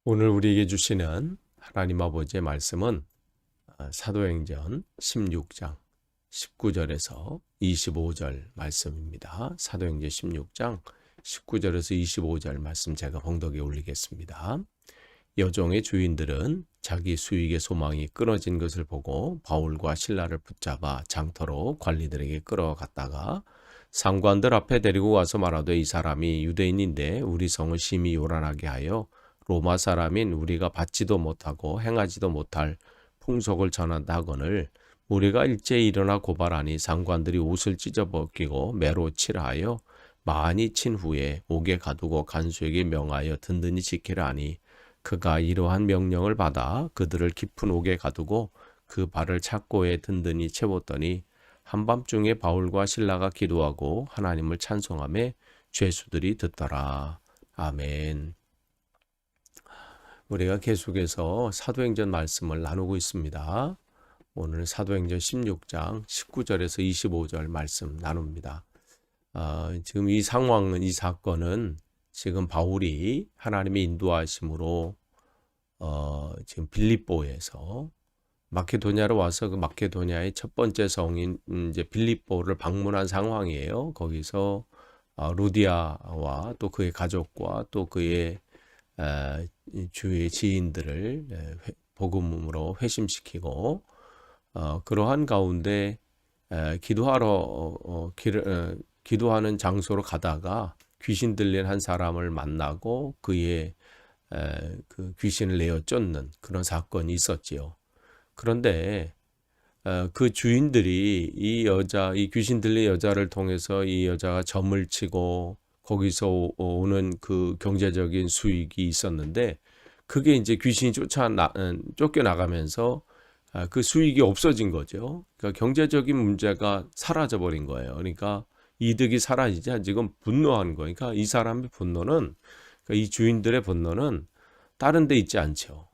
오늘 우리에게 주시는 하나님 아버지의 말씀은 사도행전 16장 19절에서 25절 말씀입니다. 사도행전 16장 19절에서 25절 말씀 제가 봉독에 올리겠습니다. 여종의 주인들은 자기 수익의 소망이 끊어진 것을 보고 바울과 실라를 붙잡아 장터로 관리들에게 끌어갔다가 상관들 앞에 데리고 가서 말하되 이 사람이 유대인인데 우리 성을 심히 요란하게 하여 로마 사람인 우리가 받지도 못하고 행하지도 못할 풍속을 전한다 하거늘 우리가 일제히 일어나 고발하니 상관들이 옷을 찢어 벗기고 매로 칠하여 많이 친 후에 옥에 가두고 간수에게 명하여 든든히 지키라 하니 그가 이러한 명령을 받아 그들을 깊은 옥에 가두고 그 발을 착고에 든든히 채웠더니 한밤중에 바울과 실라가 기도하고 하나님을 찬송하며 죄수들이 듣더라. 아멘. 우리가 계속해서 사도행전 말씀을 나누고 있습니다. 오늘 사도행전 16장 19절에서 25절 말씀 나눕니다. 지금 이 상황은, 이 사건은 지금 바울이 하나님의 인도하심으로 지금 빌립보에서 마케도냐로 와서 그 마케도냐의 첫 번째 성인 이제 빌립보를 방문한 상황이에요. 거기서 루디아와 또 그의 가족과 또 그의 주의 지인들을 복음으로 회심시키고 그러한 가운데 기도하는 장소로 가다가 귀신 들린 한 사람을 만나고 그의 그 귀신을 내어 쫓는 그런 사건이 있었지요. 그런데 그 주인들이 이 귀신 들린 여자를 통해서 이 여자가 점을 치고 거기서 오는 그 경제적인 수익이 있었는데 그게 이제 귀신이 쫓겨나가면서 그 수익이 없어진 거죠. 그러니까 경제적인 문제가 사라져 버린 거예요. 그러니까 이득이 사라지자 지금 분노한 거예요. 그러니까 이 사람의 분노는, 그러니까 이 주인들의 분노는 다른 데 있지 않죠.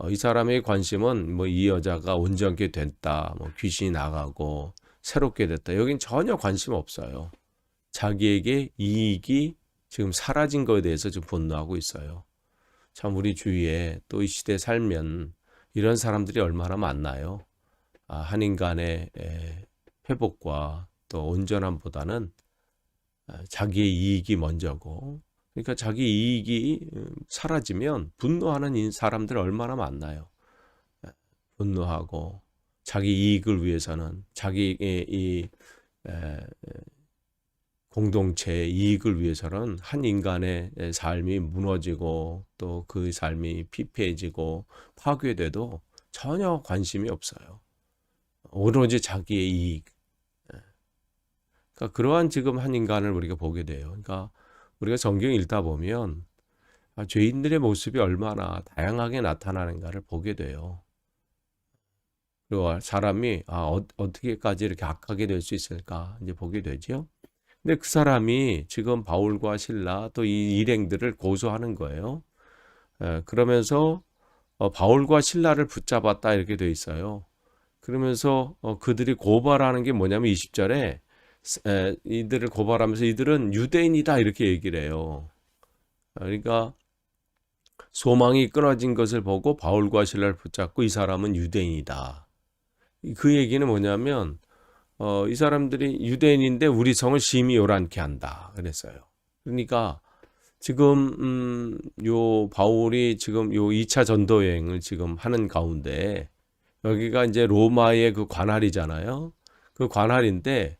이 사람의 관심은 뭐 이 여자가 온전케 됐다, 뭐 귀신이 나가고 새롭게 됐다. 여긴 전혀 관심 없어요. 자기에게 이익이 지금 사라진 것에 대해서 지금 분노하고 있어요. 참 우리 주위에 또 이 시대에 살면 이런 사람들이 얼마나 많나요? 한 인간의 회복과 또 온전함보다는 자기의 이익이 먼저고, 그러니까 자기 이익이 사라지면 분노하는 사람들 얼마나 많나요? 분노하고 자기 이익을 위해서는 자기의 이 공동체의 이익을 위해서는 한 인간의 삶이 무너지고 또 그 삶이 피폐해지고 파괴돼도 전혀 관심이 없어요. 오로지 자기의 이익. 그러니까 그러한 지금 한 인간을 우리가 보게 돼요. 그러니까 우리가 성경 읽다 보면 죄인들의 모습이 얼마나 다양하게 나타나는가를 보게 돼요. 그리고 사람이 어떻게까지 이렇게 악하게 될 수 있을까 이제 보게 되죠. 근데 그 사람이 지금 바울과 실라 또 이 일행들을 고소하는 거예요. 그러면서 바울과 실라를 붙잡았다 이렇게 돼 있어요. 그러면서 그들이 고발하는 게 뭐냐면 20절에 이들을 고발하면서 이들은 유대인이다 이렇게 얘기를 해요. 그러니까 소망이 끊어진 것을 보고 바울과 실라를 붙잡고 이 사람은 유대인이다. 그 얘기는 뭐냐면 이 사람들이 유대인인데 우리 성을 심히 요란케 한다 그랬어요. 그러니까 지금 요 바울이 지금 요 2차 전도 여행을 지금 하는 가운데 여기가 이제 로마의 그 관할이잖아요. 그 관할인데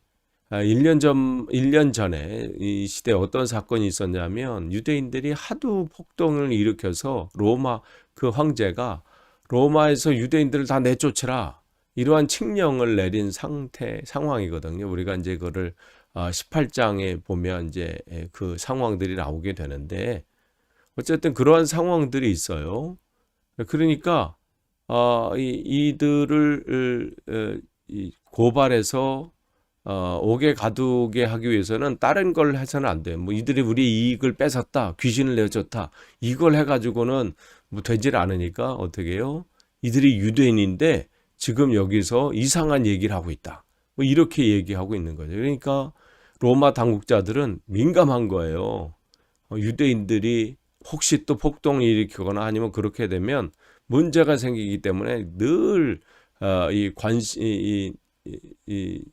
1년 전에 이 시대에 어떤 사건이 있었냐면 유대인들이 하도 폭동을 일으켜서 로마 그 황제가 로마에서 유대인들을 다 내쫓으라 이러한 칙령을 내린 상황이거든요. 우리가 이제 그거를 18장에 보면 이제 그 상황들이 나오게 되는데 어쨌든 그러한 상황들이 있어요. 그러니까 이들을 고발해서 옥에 가두게 하기 위해서는 다른 걸 해서는 안 돼요. 뭐 이들이 우리 이익을 뺏었다, 귀신을 내줬다 이걸 해가지고는 뭐 되질 않으니까 어떻게 해요? 이들이 유대인인데 지금 여기서 이상한 얘기를 하고 있다. 뭐 이렇게 얘기하고 있는 거죠. 그러니까 로마 당국자들은 민감한 거예요. 유대인들이 혹시 또 폭동을 일으키거나 아니면 그렇게 되면 문제가 생기기 때문에 늘 이 관시 이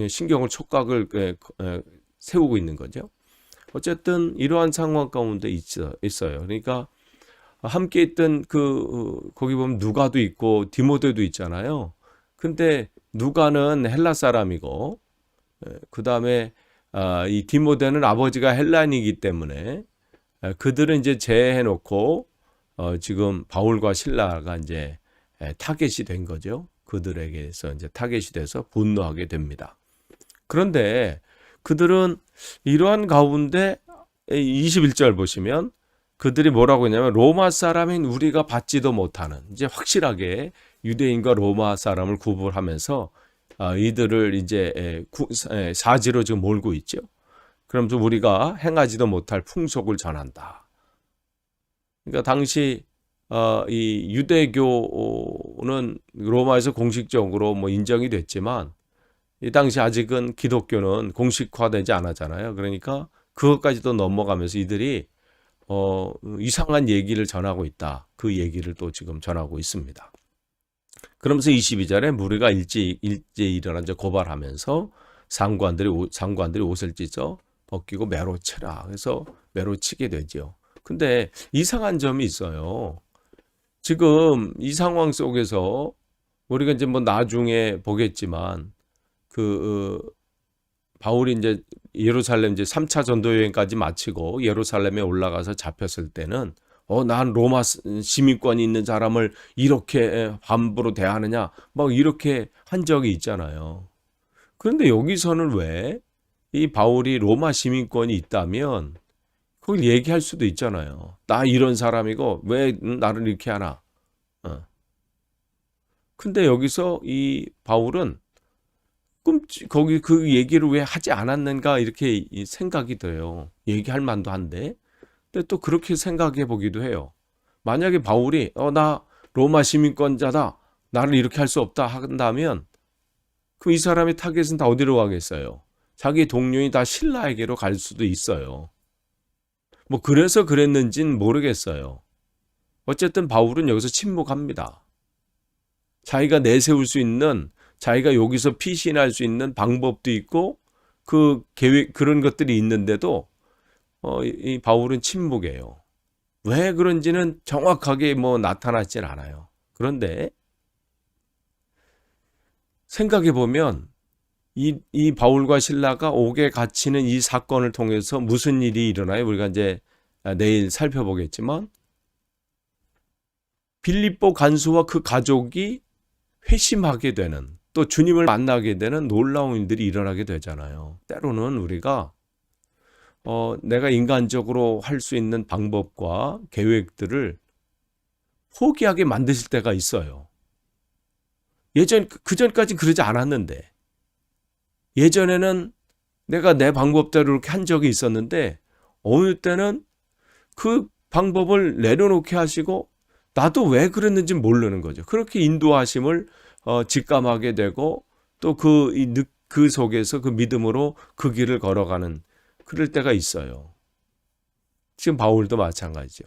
신경을 촉각을 세우고 있는 거죠. 어쨌든 이러한 상황 가운데 있어요. 그러니까 함께 있던 거기 보면 누가도 있고 디모데도 있잖아요. 근데 누가는 헬라 사람이고 그다음에 이 디모데는 아버지가 헬라인이기 때문에 그들은 이제 제해해 놓고 지금 바울과 실라가 이제 타겟이 된 거죠. 그들에게서 이제 타겟이 돼서 분노하게 됩니다. 그런데 그들은 이러한 가운데 21절 보시면 그들이 뭐라고 했냐면 로마 사람인 우리가 받지도 못하는, 이제 확실하게 유대인과 로마 사람을 구분하면서 이들을 이제 사지로 지금 몰고 있죠. 그러면서 우리가 행하지도 못할 풍속을 전한다. 그러니까 당시 이 유대교는 로마에서 공식적으로 뭐 인정이 됐지만 이 당시 아직은 기독교는 공식화되지 않았잖아요. 그러니까 그것까지도 넘어가면서 이들이 이상한 얘기를 전하고 있다. 그 얘기를 또 지금 전하고 있습니다. 그러면서 22절에 무리가 일제히 일어나 고발하면서 상관들이 옷을 찢어 벗기고 매로 치라. 그래서 매로 치게 되죠. 근데 이상한 점이 있어요. 지금 이 상황 속에서 우리가 이제 뭐 나중에 보겠지만 바울이 이제 예루살렘 이제 3차 전도 여행까지 마치고 예루살렘에 올라가서 잡혔을 때는 난 로마 시민권이 있는 사람을 이렇게 함부로 대하느냐 막 이렇게 한 적이 있잖아요. 그런데 여기서는 왜 이 바울이 로마 시민권이 있다면 그걸 얘기할 수도 있잖아요. 나 이런 사람이고 왜 나를 이렇게 하나. 근데 여기서 이 바울은 거기 그 얘기를 왜 하지 않았는가 이렇게 생각이 돼요. 얘기할 만도 한데. 근데 또 그렇게 생각해 보기도 해요. 만약에 바울이 나 로마 시민권자다. 나를 이렇게 할 수 없다 한다면 그럼 이 사람의 타겟은 다 어디로 가겠어요? 자기 동료인 다 신라에게로 갈 수도 있어요. 뭐 그래서 그랬는지는 모르겠어요. 어쨌든 바울은 여기서 침묵합니다. 자기가 내세울 수 있는, 자기가 여기서 피신할 수 있는 방법도 있고 그 계획 그런 것들이 있는데도 이 바울은 침묵해요. 왜 그런지는 정확하게 뭐 나타나질 않아요. 그런데 생각해 보면 이 바울과 실라가 옥에 갇히는 이 사건을 통해서 무슨 일이 일어나요? 우리가 이제 내일 살펴보겠지만 빌립보 간수와 그 가족이 회심하게 되는, 또 주님을 만나게 되는 놀라운 일들이 일어나게 되잖아요. 때로는 우리가 내가 인간적으로 할 수 있는 방법과 계획들을 포기하게 만드실 때가 있어요. 그전까지 그러지 않았는데, 예전에는 내가 내 방법대로 이렇게 한 적이 있었는데, 어느 때는 그 방법을 내려놓게 하시고, 나도 왜 그랬는지 모르는 거죠. 그렇게 인도하심을 직감하게 되고, 또 그 속에서 그 믿음으로 그 길을 걸어가는 그럴 때가 있어요. 지금 바울도 마찬가지죠.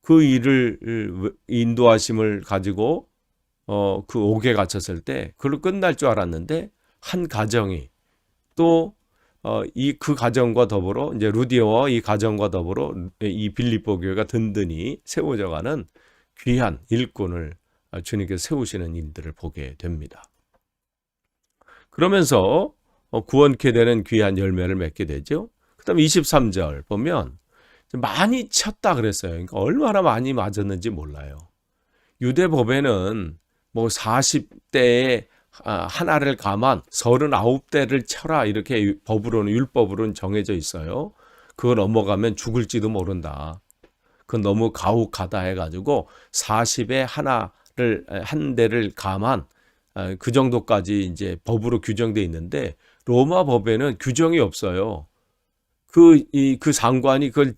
그 일을 인도하심을 가지고 그 옥에 갇혔을 때 그걸로 끝날 줄 알았는데 한 가정이 또 그 가정과 더불어 이제 루디오와 이 가정과 더불어 이 빌립보 교회가 든든히 세워져가는 귀한 일꾼을 주님께서 세우시는 일들을 보게 됩니다. 그러면서 구원케 되는 귀한 열매를 맺게 되죠. 그다음 23절 보면 많이 쳤다 그랬어요. 그러니까 얼마나 많이 맞았는지 몰라요. 유대 법에는 뭐 40대에 하나를 감한 39대를 쳐라 이렇게 법으로는 율법으로는 정해져 있어요. 그거 넘어가면 죽을지도 모른다. 그건 너무 가혹하다 해가지고 40에 한 대를 감한 그 정도까지 이제 법으로 규정돼 있는데 로마 법에는 규정이 없어요. 그 상관이 그걸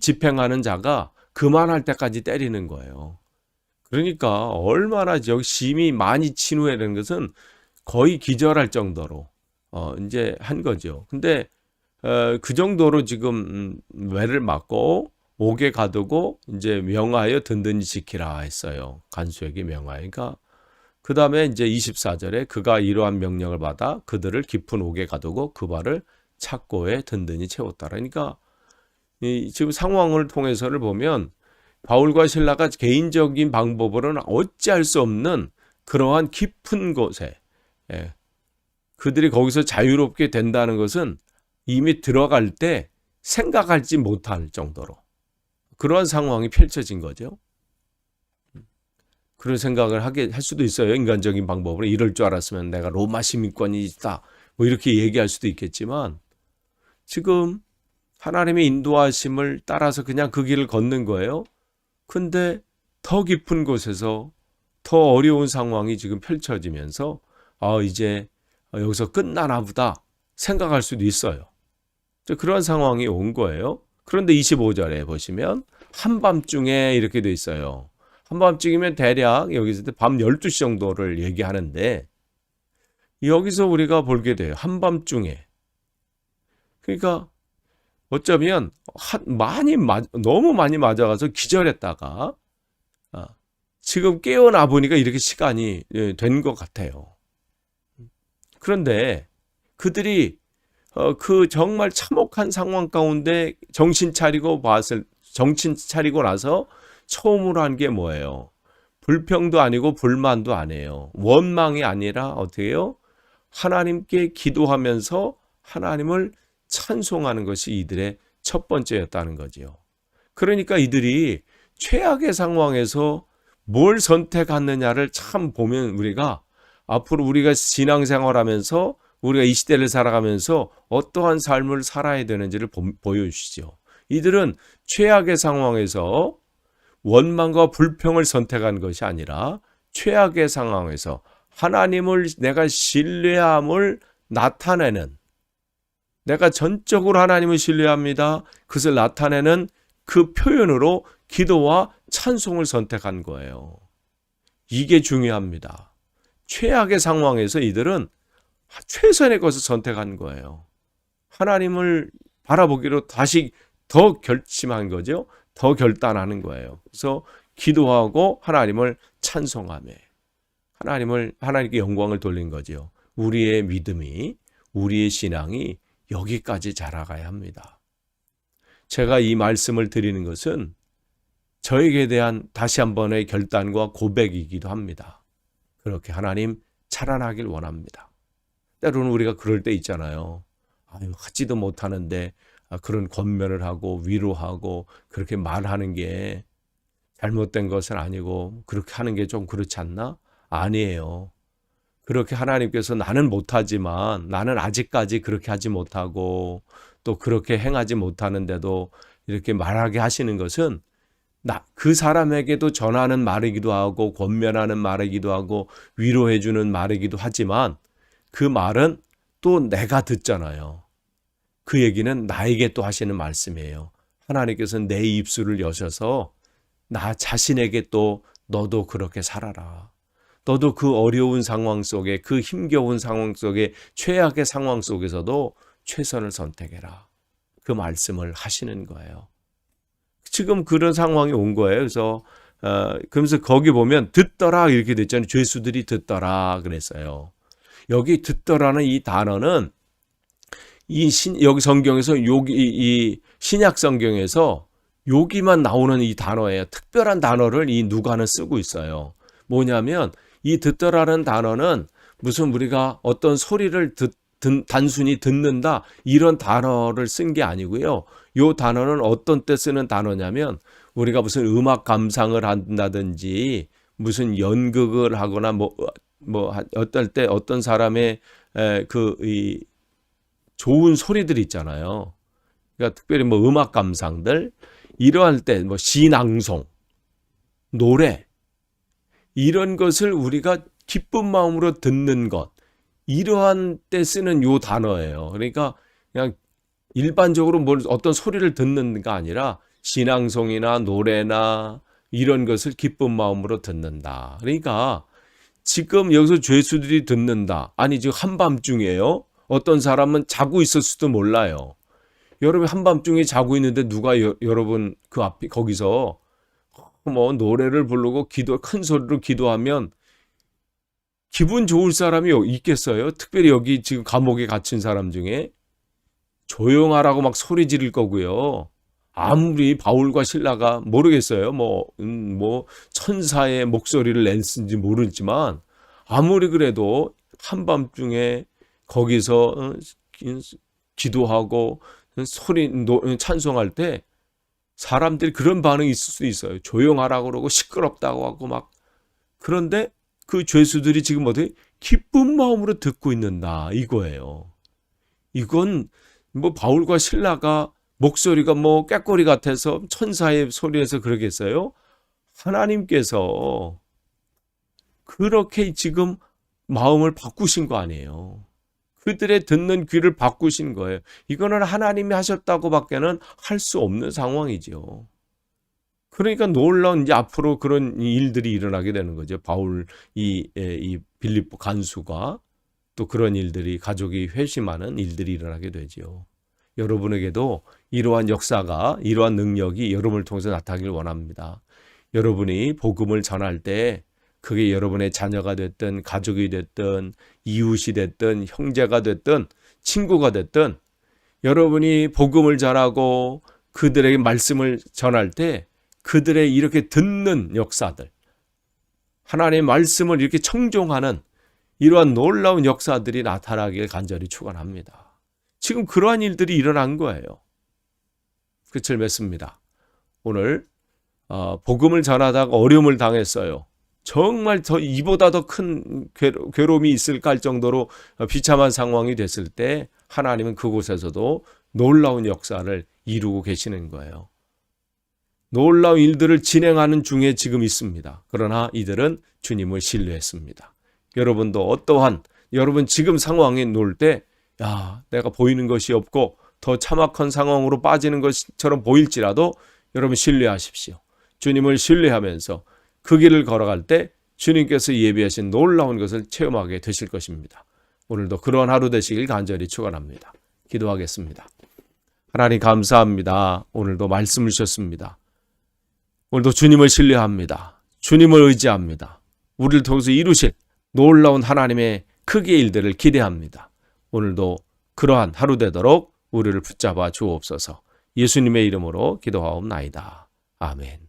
집행하는 자가 그만할 때까지 때리는 거예요. 그러니까 얼마나 심히 많이 친후회라는 것은 거의 기절할 정도로 이제 한 거죠. 근데 그 정도로 지금 매를 맞고 옥에 가두고 이제 명하여 든든히 지키라 했어요. 간수에게 명하여. 그러니까 그 다음에 이제 24절에 그가 이러한 명령을 받아 그들을 깊은 옥에 가두고 그 발을 착고에 든든히 채웠다. 그러니까 지금 상황을 통해서를 보면 바울과 실라가 개인적인 방법으로는 어찌할 수 없는 그러한 깊은 곳에 그들이 거기서 자유롭게 된다는 것은 이미 들어갈 때 생각하지 못할 정도로 그러한 상황이 펼쳐진 거죠. 그런 생각을 할 수도 있어요. 인간적인 방법으로 이럴 줄 알았으면 내가 로마 시민권이 있다. 뭐 이렇게 얘기할 수도 있겠지만 지금 하나님의 인도하심을 따라서 그냥 그 길을 걷는 거예요. 근데 더 깊은 곳에서 더 어려운 상황이 지금 펼쳐지면서 이제 여기서 끝나나 보다 생각할 수도 있어요. 그런 상황이 온 거예요. 그런데 25절에 보시면 한밤중에 이렇게 돼 있어요. 한밤중이면 대략 여기서 밤 12시 정도를 얘기하는데 여기서 우리가 보게 돼요. 한밤중에. 그러니까 어쩌면 너무 많이 맞아가서 기절했다가 지금 깨어나 보니까 이렇게 시간이 된 것 같아요. 그런데 그들이 그 정말 참혹한 상황 가운데 정신 차리고 나서 처음으로 한 게 뭐예요? 불평도 아니고 불만도 아니에요. 원망이 아니라 어떻게 해요? 하나님께 기도하면서 하나님을 찬송하는 것이 이들의 첫 번째였다는 거지요. 그러니까 이들이 최악의 상황에서 뭘 선택하느냐를 참 보면 우리가 앞으로 우리가 신앙생활하면서 우리가 이 시대를 살아가면서 어떠한 삶을 살아야 되는지를 보여주시죠. 이들은 최악의 상황에서 원망과 불평을 선택한 것이 아니라 최악의 상황에서 하나님을 내가 신뢰함을 나타내는, 내가 전적으로 하나님을 신뢰합니다. 그것을 나타내는 그 표현으로 기도와 찬송을 선택한 거예요. 이게 중요합니다. 최악의 상황에서 이들은 최선의 것을 선택한 거예요. 하나님을 바라보기로 다시 더 결심한 거죠. 더 결단하는 거예요. 그래서 기도하고 하나님을 찬송하며 하나님께 영광을 돌린 거죠. 우리의 믿음이, 우리의 신앙이 여기까지 자라가야 합니다. 제가 이 말씀을 드리는 것은 저에게 대한 다시 한 번의 결단과 고백이기도 합니다. 그렇게 하나님 자라나길 원합니다. 때로는 우리가 그럴 때 있잖아요. 하지도 못하는데 그런 권면을 하고 위로하고 그렇게 말하는 게 잘못된 것은 아니고 그렇게 하는 게 좀 그렇지 않나? 아니에요. 그렇게 하나님께서 나는 못하지만 나는 아직까지 그렇게 하지 못하고 또 그렇게 행하지 못하는데도 이렇게 말하게 하시는 것은 그 사람에게도 전하는 말이기도 하고 권면하는 말이기도 하고 위로해주는 말이기도 하지만 그 말은 또 내가 듣잖아요. 그 얘기는 나에게 또 하시는 말씀이에요. 하나님께서는 내 입술을 여셔서 나 자신에게 또 너도 그렇게 살아라. 너도 그 어려운 상황 속에, 그 힘겨운 상황 속에, 최악의 상황 속에서도 최선을 선택해라. 그 말씀을 하시는 거예요. 지금 그런 상황이 온 거예요. 그래서 거기 보면 듣더라 이렇게 됐잖아요. 죄수들이 듣더라 그랬어요. 여기 듣더라는 이 단어는 여기 성경에서 이 신약 성경에서 여기만 나오는 이 단어예요. 특별한 단어를 이 누가는 쓰고 있어요. 뭐냐면 이 듣더라는 단어는 무슨 우리가 어떤 소리를 단순히 듣는다 이런 단어를 쓴 게 아니고요. 이 단어는 어떤 때 쓰는 단어냐면 우리가 무슨 음악 감상을 한다든지 무슨 연극을 하거나 뭐 어떨 때 어떤 사람의 이 좋은 소리들이 있잖아요. 그러니까 특별히 뭐 음악 감상들 이러할 때 뭐 시낭송, 노래 이런 것을 우리가 기쁜 마음으로 듣는 것 이러한 때 쓰는 요 단어예요. 그러니까 그냥 일반적으로 어떤 소리를 듣는가 아니라 신앙송이나 노래나 이런 것을 기쁜 마음으로 듣는다. 그러니까 지금 여기서 죄수들이 듣는다. 아니 지금 한밤중이에요. 어떤 사람은 자고 있을 수도 몰라요. 여러분 한밤중에 자고 있는데 누가 여러분 그 앞에 거기서 뭐 노래를 부르고 큰 소리로 기도하면 기분 좋을 사람이 있겠어요? 특별히 여기 지금 감옥에 갇힌 사람 중에 조용하라고 막 소리 지를 거고요. 아무리 바울과 실라가 모르겠어요. 뭐 천사의 목소리를 냈는지 모르지만 아무리 그래도 한밤중에 거기서 기도하고 찬송할 때 사람들이 그런 반응이 있을 수 있어요. 조용하라고 그러고 시끄럽다고 하고 막. 그런데 그 죄수들이 지금 어떻게 기쁜 마음으로 듣고 있는다 이거예요. 이건 뭐 바울과 실라가 목소리가 뭐 꾀꼬리 같아서 천사의 소리에서 그러겠어요? 하나님께서 그렇게 지금 마음을 바꾸신 거 아니에요. 그들의 듣는 귀를 바꾸신 거예요. 이거는 하나님이 하셨다고 밖에는 할 수 없는 상황이죠. 그러니까 놀라운 이제 앞으로 그런 일들이 일어나게 되는 거죠. 바울 이 빌립보 간수가 또 그런 일들이 가족이 회심하는 일들이 일어나게 되죠. 여러분에게도 이러한 역사가 이러한 능력이 여러분을 통해서 나타나길 원합니다. 여러분이 복음을 전할 때 그게 여러분의 자녀가 됐든 가족이 됐든 이웃이 됐든 형제가 됐든 친구가 됐든 여러분이 복음을 전하고 그들에게 말씀을 전할 때 그들의 이렇게 듣는 역사들, 하나님의 말씀을 이렇게 청종하는 이러한 놀라운 역사들이 나타나길 간절히 축원합니다. 지금 그러한 일들이 일어난 거예요. 끝을 맺습니다. 오늘 복음을 전하다가 어려움을 당했어요. 정말 이보다 더 큰 괴로움이 있을까 할 정도로 비참한 상황이 됐을 때 하나님은 그곳에서도 놀라운 역사를 이루고 계시는 거예요. 놀라운 일들을 진행하는 중에 지금 있습니다. 그러나 이들은 주님을 신뢰했습니다. 여러분도 어떠한 여러분 지금 상황에 놓을 때 내가 보이는 것이 없고 더 참악한 상황으로 빠지는 것처럼 보일지라도 여러분 신뢰하십시오. 주님을 신뢰하면서 그 길을 걸어갈 때 주님께서 예비하신 놀라운 것을 체험하게 되실 것입니다. 오늘도 그러한 하루 되시길 간절히 축원합니다. 기도하겠습니다. 하나님 감사합니다. 오늘도 말씀을 주셨습니다. 오늘도 주님을 신뢰합니다. 주님을 의지합니다. 우리를 통해서 이루실 놀라운 하나님의 크기의 일들을 기대합니다. 오늘도 그러한 하루 되도록 우리를 붙잡아 주옵소서. 예수님의 이름으로 기도하옵나이다. 아멘.